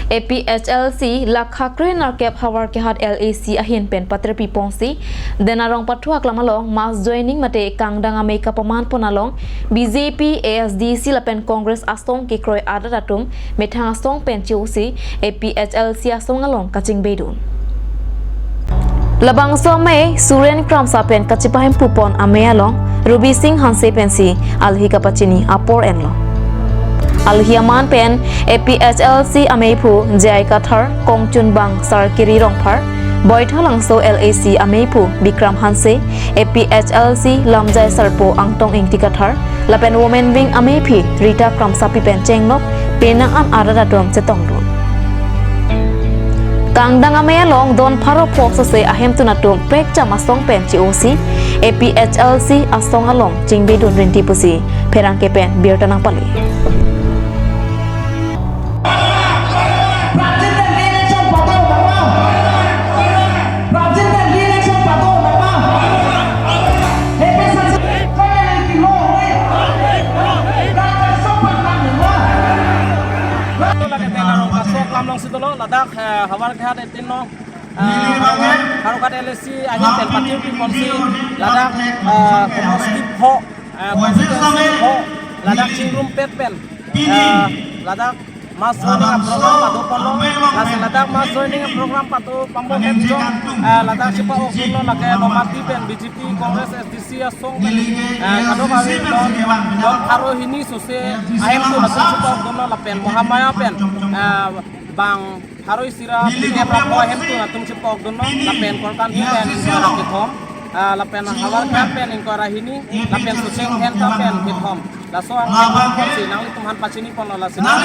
APHLC lakhakre narkep hawar ke hat LAC ahin pen patre pipongsi denarong patuak lamalong mass joining mate kangdang Amerika paman ponalong BJP ASDC lapen Congress astong ke kroy adadatum methang astong pen chiusi APHLC astong along kaching bedun Labang somai Suren Kram sapen kacipahem pupon amealong Ruby Singh Hanse pensi alhi kapachini apor enlo alhi aman pen APHLC ameipu jai kathar kongchun bang sar kiri rongphar boitha langso LAC ameipu Bikram Hanse APHLC lamjai sarpo angtong ingti kathar lapen women wing ameipi Rita Kram sapi pen chengnok penang an adadadom chetongdun Kangdang amealong don pharo phok se ahem tunatum pek chamasong pen COC APHLC asong along jingbedun rinti pusi perang ke pen biar tanang pali Lamlong situlo ladak hawar khat etinno harukat LSC aja tel patiu pi polisi ladak konstitusi ho ladak cingrum petpen ladak mas joining program patu pono ladak mas joining program patu pambo petjo ladak sipa oksuno lake nomati pen BJP Congress SDC asong kado kami don haro hini sose ayam tu ladak sipa oksuno lapen Muhammad pen bang harus sira pilih berapa hem tu natum cepok dono lapen korkan pen ingkara kithom lapen hawar pen ingkara hini lapen suseng hen pen kithom laso ang si nang tuman pacini pon la sinang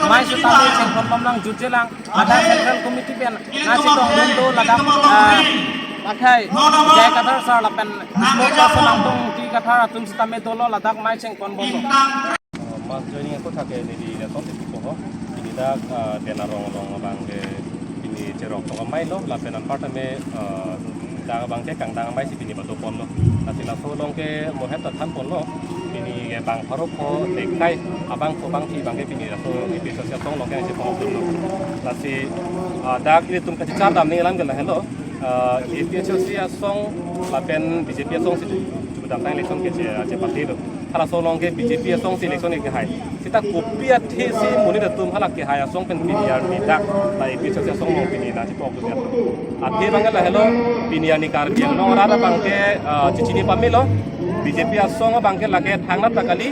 mai sutali ceng pon pamlang jujelang ada central committee pen nasi tong do ladak pakai jai kathar sar lapen sport sanang tung ti kathar atum sitame dolo ladak mai ceng pon bono mas joining aku thake di la ton ti ko dak denarong bang ke ini cerok to mai lo la penan part me da bang ke kangdang mai si pini batu pon lo nasi la so long ke mohet ta than pon lo ini ke bang pharo pho dekai abang ko bang ti bang ke pini la so ipi sosial tong long ke si pon lo nasi dak ni tum ka char dam ni lang ke la hello APHLC asong la pen BJP asong si budang tang election ke je parti lo hala so long ke BJP asong si election ke hai kita kopia thesi muni da tum halak ke haya song pen piniar ni dak ta APHLC asong mong pini na si pok tu ya ate bangala hello piniar ni kar biang no rada bangke chichini pamilo BJP asong bangke lage thangna takali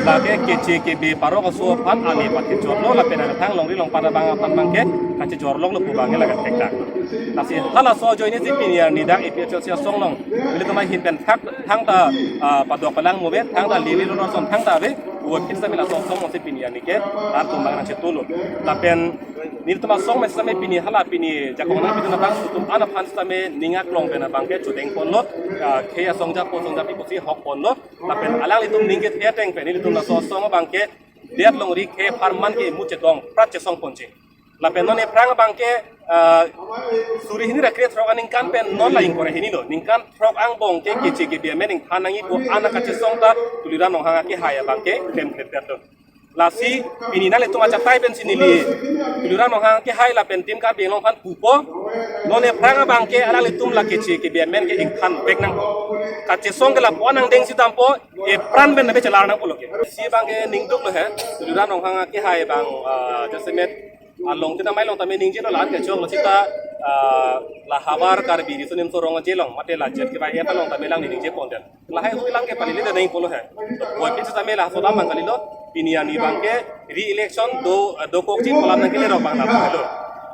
lage kece ke be paro ko so pan ale pati jorlo la pena thang long ri long pada bang pan bangke kace jorlong lu bangke lage tektak nasi hala so join ni piniar ni dak APHLC asong long bili tamai hin pen thang ta padok palang movet thang ta lili lo son thang ta be wakil sa mila song mo si pinian ni ke tar tumbang na chetulo lapen ni tuma song me sa me pini hala pini jakong na pituna bang tum ana phan sa me ningak long pena bangke chudeng ponlot ke ya song ja pi ko si hok ponlot lapen alang litum ningke the teng pe ni tuma song bangke diat long ri ke farman ke mu chetong prat che song ponche lapen non e prang bangke suri hini rakre throk aning kan pen non lain kore hini lo ningkan throk ang bong ke kichi ke bia mening hanangi ko ana ka chesong ta tuliran nong hanga ke haya bangke tem to lasi pinina le tuma chatai pen sinili tuliran nong hanga ke hai la pen tim ka be long phan pupo non e pranga bangke ala le tum la kichi ke bia men ke ing khan bek nang ka chesong ke la ponang deng si tampo e pran ben be chalar nang poloke si bangke ningduk lo he tuliran nong hanga ke hai bang jasemet along kita mai long tame ning jelo lan ke chong lo sita la hawar kar bi ri sunim sorong jelong mate la jet ke bai eta long tame lang ning je pon den la hai hu lang ke palile de nei polo he wo ke tame la so lam kali lo piniani bangke re election do kok ji polam nang ke le ro bang na lo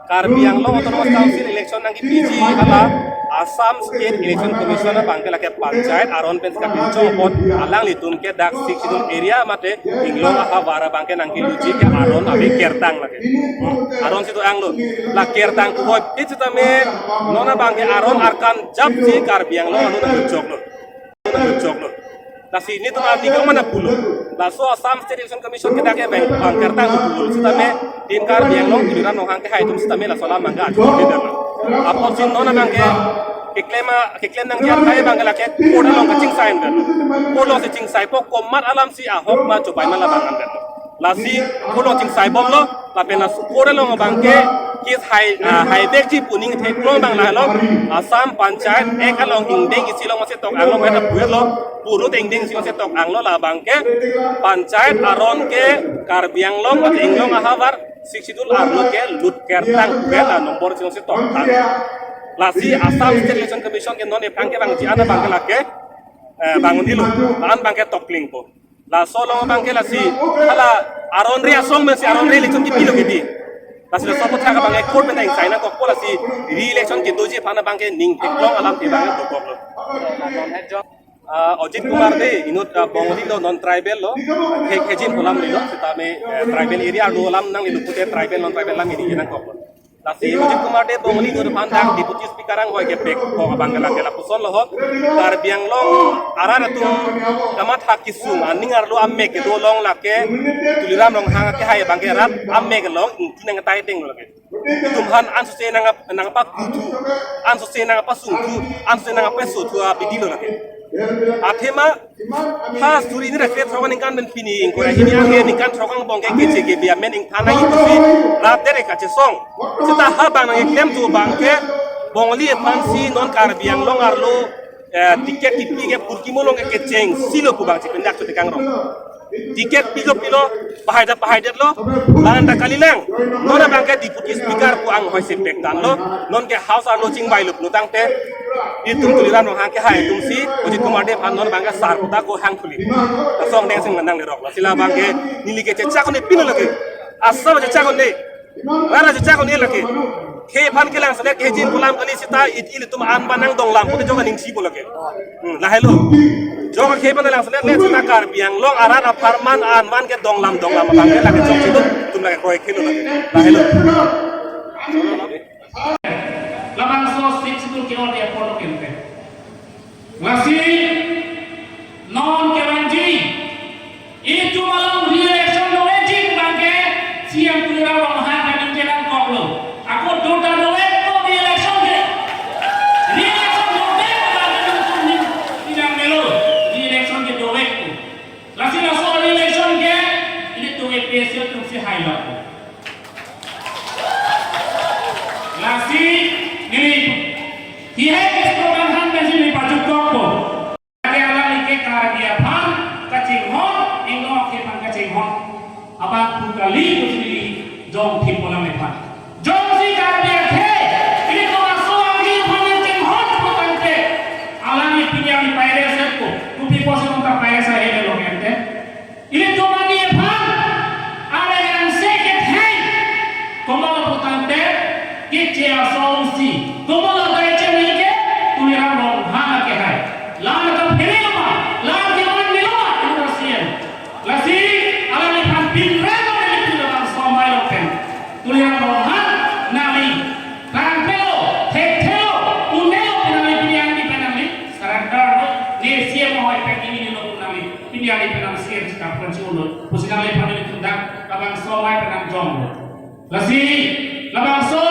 kar biang lo autonomous council election nang ki PG hala Assam State Election Commission bangke la ke panchayat aron pen ka pincho pot alang litum ke dak sikidul area mate inglong aha wara bangke nang ki luji ke aron abe kertang lage aron situ anglo la kertang ko itu tame nona bangke aron arkan jab ji kar biang lo anu nang jok lo nasi ini tuh artikel mana puluh laso Assam State Election Commission kita ke bang kertang puluh sitame tim kar biang lo tuliran no hang ke hai tum sitame la sola mangga atu apa sin nona bangke keklaim nang kian kaya bangala ke kodalong ka cingsai ndan kodalong se cingsai po komat alam si ahok ma cobai mala bangan dan lasi kulo jing sai bom lo la pena supore lo bangke kis hai bek ji puning the klo bang la lo Assam panchayat ek along ingdeng isilong mase tok anglo meta buet lo puru deng silong se tok anglo la bangke panchayat aron ke karbiang long at inglong ahavar siksidul arlo ke lut kertang bela nomor silong se tok tang lasi Assam State Election Commission ke non e bangke bang ji ana bangke lake bangun ilu an bangke tokling po la solo bangke la si ala aron ria song men si aron ria election ki pilo gidi la si so potha ka bangke court men dai sai na ko la si re election ki doji phana bangke ning teklong alam te bangke to ko Ojit Kumar de inut bongoli lo non tribal lo khejin kolam ni lo sita me tribal area lo alam nang ilu pute tribal non tribal lam iri nang ko la si Ojit Kumar de bongoli no pandang deputy speaker ang hoy ke pek ko bangala ke la puson lo kar biang long arana tu damat hakisung aningar lo amme ke do long la ke tuliram long hanga ke hay bangke rat amme ke long tinang tai ding lo ke tumhan an su se nang pa kutu an su se nang pa sungku an su nang pa so tu a bidilo la ke athema ha suri ni rakhe throgan ingkan ben pini ko hini ange ingkan throgang bongke ke ke bia men ing thana yi tusi rat dere ka che song sita ha bang nge klem tu bangke bongli pansi non kar biang long arlo tiket tipi ke purki molong ke cheng silo ku bang che pendak tu dekang rong tiket pilo bahai lo langan ta kalilang nona bangke deputy speaker ku ang hoi sepek dan lo non ke house arlo ching bai lup lutang te itum tuliran no hang ke hai tum si Ojit Kumar de phan non bangka sar kuta ko hang thuli ta song deng sing nandang le rok la sila bangke nili ke cha ko ne pino lage asa ba cha ko ne rara cha ko ne lage ke phan ke lang sale ke jin kulam kali sita it il tum an banang dong lam ko jo ka ning si bo lage la hello jo ka ke ban lang sale le sita kar biang long aran a farman an man ke dong lam bangke lage chok situ tum lage koi khilo lage la hello Labang sos sik situ ke on dia polo kente. Masih non kewanji. Itu malam re-election no ejin bangke siang kulira wamahan dan jalan koplo. Aku total no ko re-election ke. Re-election no bangke tung tidak melo. Re-election ke doek ku. Lasi laso re-election ke ini doek pesel tung si highlight. Lasi ini dia program han besi ni pajuk koko dia ala like dia pan kacing hon ingo ke pan kacing hon abang pukali usili jong thi pola me pan jong si dia the ini ko aso angi pan kacing hon potan te ala ni pinya ni paire setko kupi pose unta paire sa hele lo kente ini to mani pan ala yang seket hai komala potan te kiche aso si como la derecha miike tuliran rong hanga ke hai lan ka phirema lan ke man niloma indosian lasi ala ni pan pin rego ni tuliran somai open tuliran rong hang nali kan pelo thelo unelo pinali piang di penali sarandar ni siam hoi pe ini no pinali piang penam siam ska pranchulo pusinali pan ni tundang labang somai penam jong lasi labang so